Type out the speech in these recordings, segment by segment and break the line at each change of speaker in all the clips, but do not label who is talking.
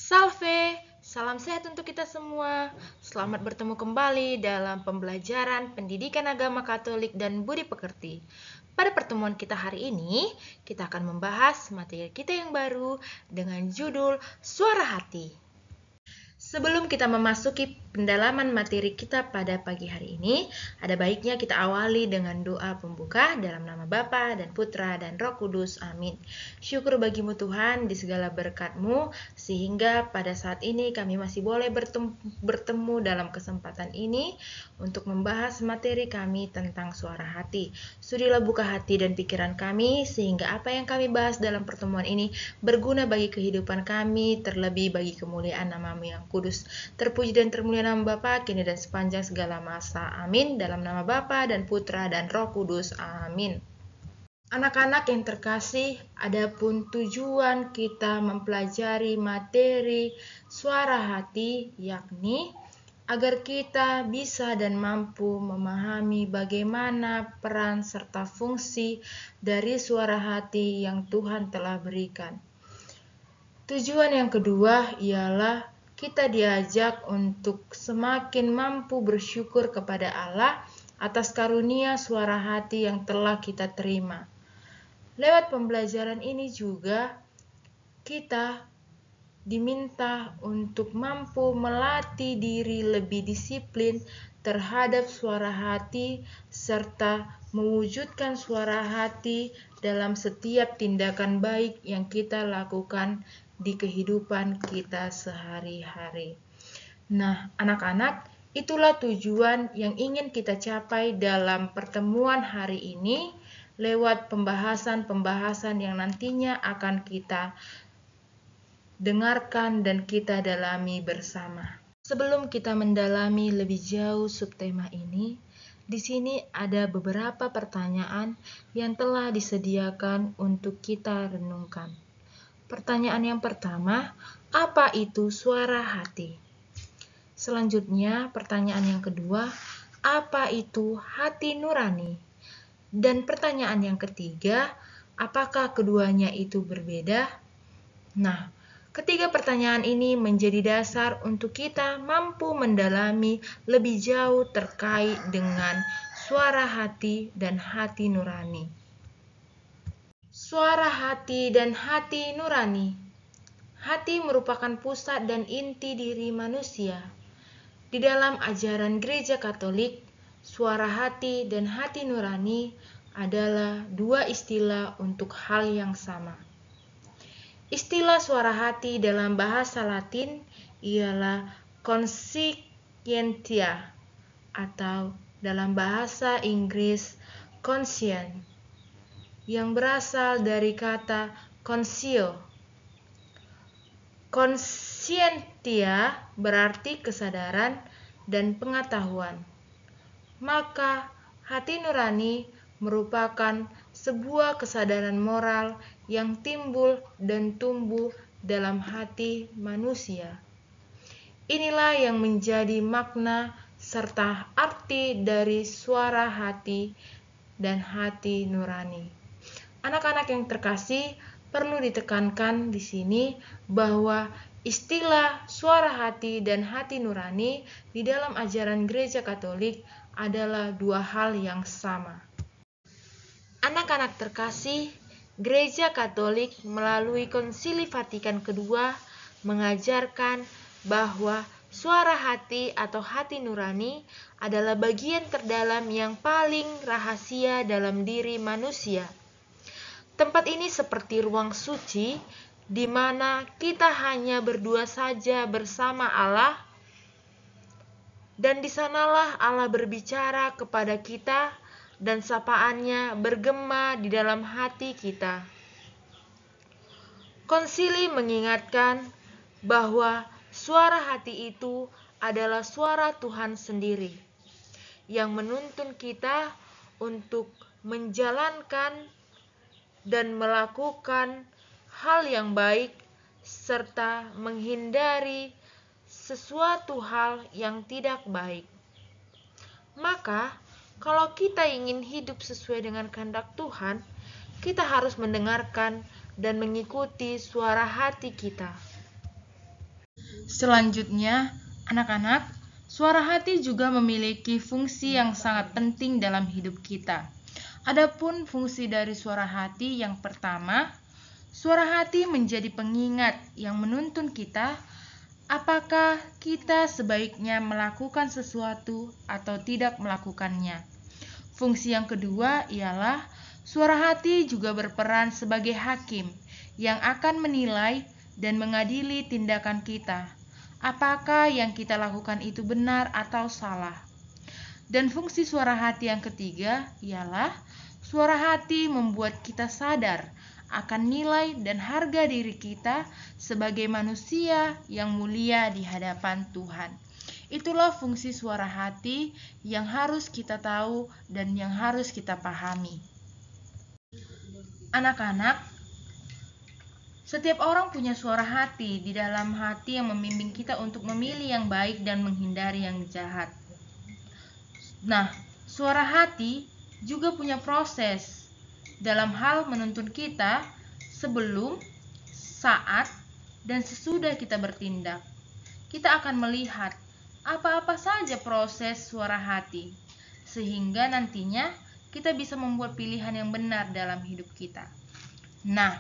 Salve, salam sehat untuk kita semua. Selamat bertemu kembali dalam pembelajaran pendidikan agama Katolik dan budi pekerti. Pada pertemuan kita hari ini, kita akan membahas materi kita yang baru dengan judul Suara Hati. Sebelum kita memasuki pendalaman materi kita pada pagi hari ini, ada baiknya kita awali dengan doa pembuka dalam nama Bapa dan Putra dan Roh Kudus. Amin. Syukur bagimu Tuhan di segala berkat-Mu, sehingga pada saat ini kami masih boleh bertemu dalam kesempatan ini untuk membahas materi kami tentang suara hati. Sudilah buka hati dan pikiran kami, sehingga apa yang kami bahas dalam pertemuan ini berguna bagi kehidupan kami, terlebih bagi kemuliaan nama-Mu yang kudus. Terpuji dan termulia nama Bapa, kini dan sepanjang segala masa. Amin. Dalam nama Bapa dan Putra dan Roh Kudus. Amin. Anak-anak yang terkasih, adapun tujuan kita mempelajari materi suara hati, yakni agar kita bisa dan mampu memahami bagaimana peran serta fungsi dari suara hati yang Tuhan telah berikan. Tujuan yang kedua ialah kita diajak untuk semakin mampu bersyukur kepada Allah atas karunia suara hati yang telah kita terima. Lewat pembelajaran ini juga kita diminta untuk mampu melatih diri lebih disiplin terhadap suara hati serta mewujudkan suara hati dalam setiap tindakan baik yang kita lakukan di kehidupan kita sehari-hari. Nah, anak-anak, itulah tujuan yang ingin kita capai dalam pertemuan hari ini lewat pembahasan-pembahasan yang nantinya akan kita dengarkan dan kita dalami bersama. Sebelum kita mendalami lebih jauh subtema ini, di sini ada beberapa pertanyaan yang telah disediakan untuk kita renungkan. Pertanyaan yang pertama, apa itu suara hati? Selanjutnya, pertanyaan yang kedua, apa itu hati nurani? Dan pertanyaan yang ketiga, apakah keduanya itu berbeda? Nah, ketiga pertanyaan ini menjadi dasar untuk kita mampu mendalami lebih jauh terkait dengan suara hati dan hati nurani. Suara hati dan hati nurani. Hati merupakan pusat dan inti diri manusia. Di dalam ajaran Gereja Katolik, suara hati dan hati nurani adalah dua istilah untuk hal yang sama. Istilah suara hati dalam bahasa Latin ialah conscientia atau dalam bahasa Inggris conscience, yang berasal dari kata conscio. Conscientia berarti kesadaran dan pengetahuan. Maka hati nurani merupakan sebuah kesadaran moral yang timbul dan tumbuh dalam hati manusia. Inilah yang menjadi makna serta arti dari suara hati dan hati nurani. Anak-anak yang terkasih, perlu ditekankan di sini bahwa istilah suara hati dan hati nurani di dalam ajaran Gereja Katolik adalah dua hal yang sama. Anak-anak terkasih, Gereja Katolik melalui Konsili Vatikan II mengajarkan bahwa suara hati atau hati nurani adalah bagian terdalam yang paling rahasia dalam diri manusia. Tempat ini seperti ruang suci, di mana kita hanya berdua saja bersama Allah, dan di sanalah Allah berbicara kepada kita, dan sapaannya bergema di dalam hati kita. Konsili mengingatkan bahwa suara hati itu adalah suara Tuhan sendiri, yang menuntun kita untuk menjalankan dan melakukan hal yang baik serta menghindari sesuatu hal yang tidak baik. Maka, kalau kita ingin hidup sesuai dengan kehendak Tuhan, kita harus mendengarkan dan mengikuti suara hati kita. Selanjutnya, anak-anak, suara hati juga memiliki fungsi yang sangat penting dalam hidup kita. Adapun fungsi dari suara hati yang pertama, suara hati menjadi pengingat yang menuntun kita apakah kita sebaiknya melakukan sesuatu atau tidak melakukannya. Fungsi yang kedua ialah suara hati juga berperan sebagai hakim yang akan menilai dan mengadili tindakan kita. Apakah yang kita lakukan itu benar atau salah? Dan fungsi suara hati yang ketiga ialah suara hati membuat kita sadar akan nilai dan harga diri kita sebagai manusia yang mulia di hadapan Tuhan. Itulah fungsi suara hati yang harus kita tahu dan yang harus kita pahami. Anak-anak, setiap orang punya suara hati di dalam hati yang membimbing kita untuk memilih yang baik dan menghindari yang jahat. Nah, suara hati juga punya proses dalam hal menuntun kita sebelum, saat, dan sesudah kita bertindak. Kita akan melihat apa-apa saja proses suara hati, sehingga nantinya kita bisa membuat pilihan yang benar dalam hidup kita. Nah,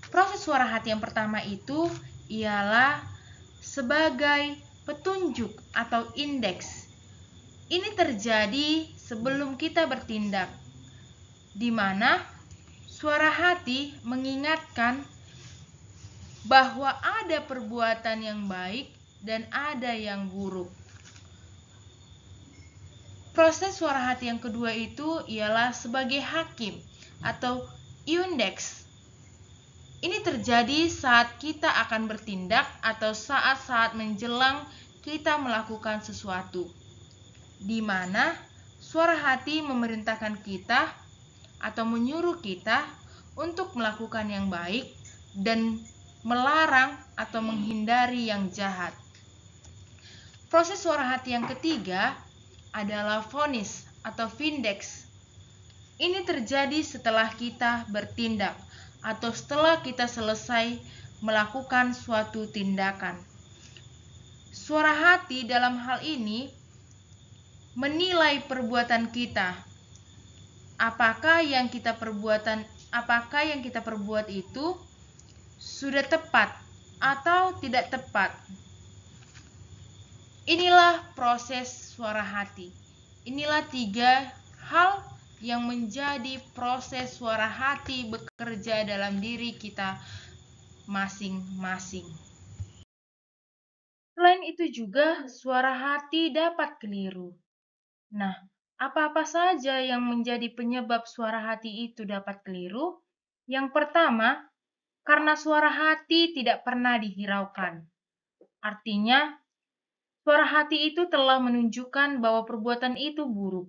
proses suara hati yang pertama itu ialah sebagai petunjuk atau indeks. Ini terjadi sebelum kita bertindak, di mana suara hati mengingatkan bahwa ada perbuatan yang baik dan ada yang buruk. Proses suara hati yang kedua itu ialah sebagai hakim atau indeks. Ini terjadi saat kita akan bertindak atau saat-saat menjelang kita melakukan sesuatu, di mana suara hati memerintahkan kita atau menyuruh kita untuk melakukan yang baik dan melarang atau menghindari yang jahat. Proses suara hati yang ketiga adalah vonis atau vindex. Ini terjadi setelah kita bertindak atau setelah kita selesai melakukan suatu tindakan. Suara hati dalam hal ini menilai perbuatan kita. Apakah yang kita perbuat itu sudah tepat atau tidak tepat? Inilah proses suara hati. Inilah 3 hal yang menjadi proses suara hati bekerja dalam diri kita masing-masing. Selain itu juga suara hati dapat keliru. Nah, apa-apa saja yang menjadi penyebab suara hati itu dapat keliru? Yang pertama, karena suara hati tidak pernah dihiraukan. Artinya, suara hati itu telah menunjukkan bahwa perbuatan itu buruk.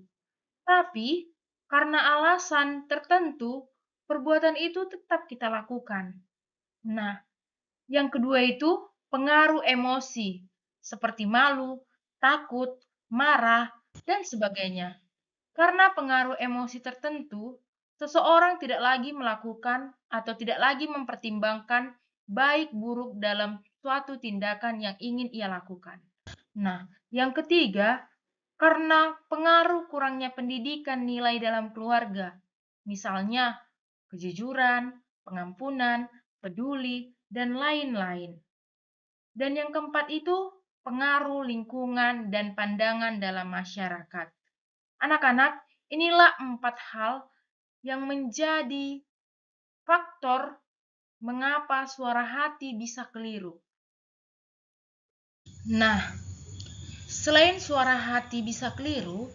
Tapi, karena alasan tertentu, perbuatan itu tetap kita lakukan. Nah, yang kedua itu pengaruh emosi, seperti malu, takut, marah, dan sebagainya. Karena pengaruh emosi tertentu, seseorang tidak lagi melakukan atau tidak lagi mempertimbangkan baik buruk dalam suatu tindakan yang ingin ia lakukan. Nah, yang ketiga, karena pengaruh kurangnya pendidikan nilai dalam keluarga, misalnya kejujuran, pengampunan, peduli, dan lain-lain. Dan yang keempat itu pengaruh lingkungan dan pandangan dalam masyarakat. Anak-anak, inilah 4 hal yang menjadi faktor mengapa suara hati bisa keliru. Nah, selain suara hati bisa keliru,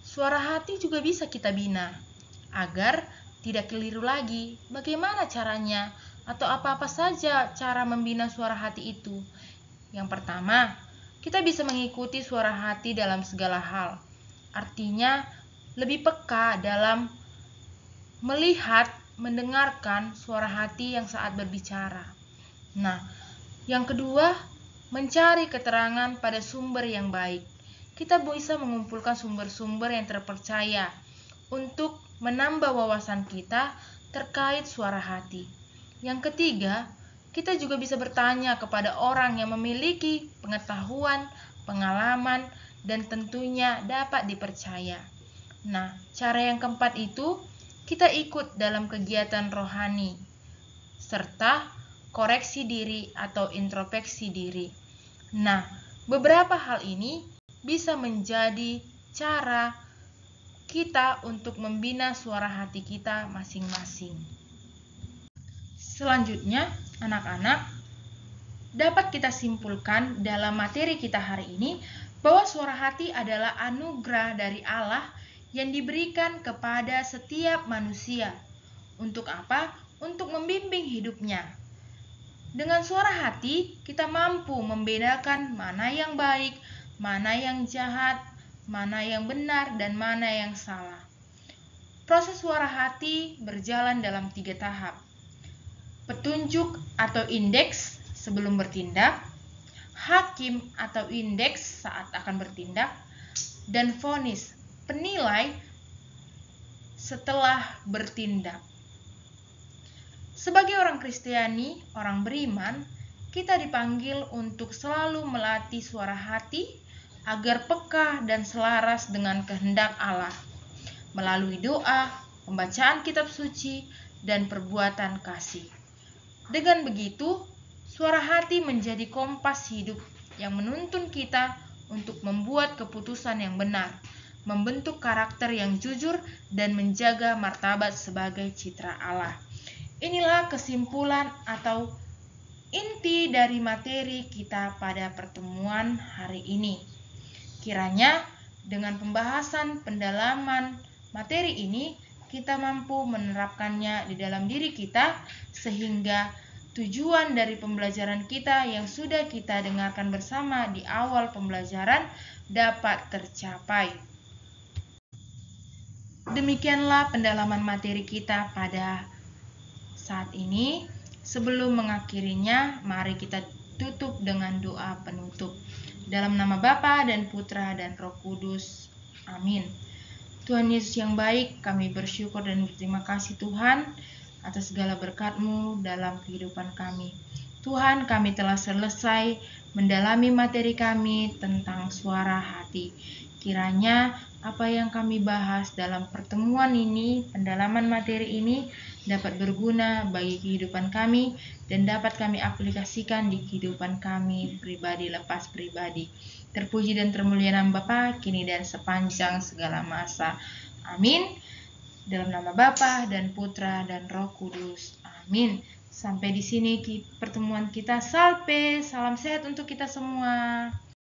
suara hati juga bisa kita bina agar tidak keliru lagi. Bagaimana caranya? Atau apa-apa saja cara membina suara hati itu? Yang pertama, kita bisa mengikuti suara hati dalam segala hal. Artinya, lebih peka dalam melihat, mendengarkan suara hati yang saat berbicara. Nah, yang kedua, mencari keterangan pada sumber yang baik. Kita bisa mengumpulkan sumber-sumber yang terpercaya untuk menambah wawasan kita terkait suara hati. Yang ketiga, kita juga bisa bertanya kepada orang yang memiliki pengetahuan, pengalaman, dan tentunya dapat dipercaya. Nah, cara yang keempat itu, kita ikut dalam kegiatan rohani, serta koreksi diri atau introspeksi diri. Nah, beberapa hal ini bisa menjadi cara kita untuk membina suara hati kita masing-masing. Selanjutnya, anak-anak, dapat kita simpulkan dalam materi kita hari ini bahwa suara hati adalah anugerah dari Allah yang diberikan kepada setiap manusia. Untuk apa? Untuk membimbing hidupnya. Dengan suara hati, kita mampu membedakan mana yang baik, mana yang jahat, mana yang benar, dan mana yang salah. Proses suara hati berjalan dalam 3 tahap. Petunjuk atau indeks sebelum bertindak, hakim atau indeks saat akan bertindak, dan vonis, penilai setelah bertindak. Sebagai orang Kristiani, orang beriman, kita dipanggil untuk selalu melatih suara hati agar peka dan selaras dengan kehendak Allah melalui doa, pembacaan kitab suci, dan perbuatan kasih. Dengan begitu, suara hati menjadi kompas hidup yang menuntun kita untuk membuat keputusan yang benar, membentuk karakter yang jujur, dan menjaga martabat sebagai citra Allah. Inilah kesimpulan atau inti dari materi kita pada pertemuan hari ini. Kiranya dengan pembahasan pendalaman materi ini, kita mampu menerapkannya di dalam diri kita sehingga tujuan dari pembelajaran kita yang sudah kita dengarkan bersama di awal pembelajaran dapat tercapai. Demikianlah pendalaman materi kita pada saat ini. Sebelum mengakhirinya, mari kita tutup dengan doa penutup. Dalam nama Bapa dan Putra dan Roh Kudus. Amin. Tuhan Yesus yang baik, kami bersyukur dan berterima kasih Tuhan atas segala berkat-Mu dalam kehidupan kami. Tuhan, kami telah selesai mendalami materi kami tentang suara hati. Kiranya apa yang kami bahas dalam pertemuan ini, pendalaman materi ini, dapat berguna bagi kehidupan kami dan dapat kami aplikasikan di kehidupan kami pribadi lepas pribadi. Terpuji dan termulia nama Bapa, kini dan sepanjang segala masa. Amin. Dalam nama Bapa dan Putra dan Roh Kudus. Amin. Sampai di sini pertemuan kita. Salve, salam sehat untuk kita semua.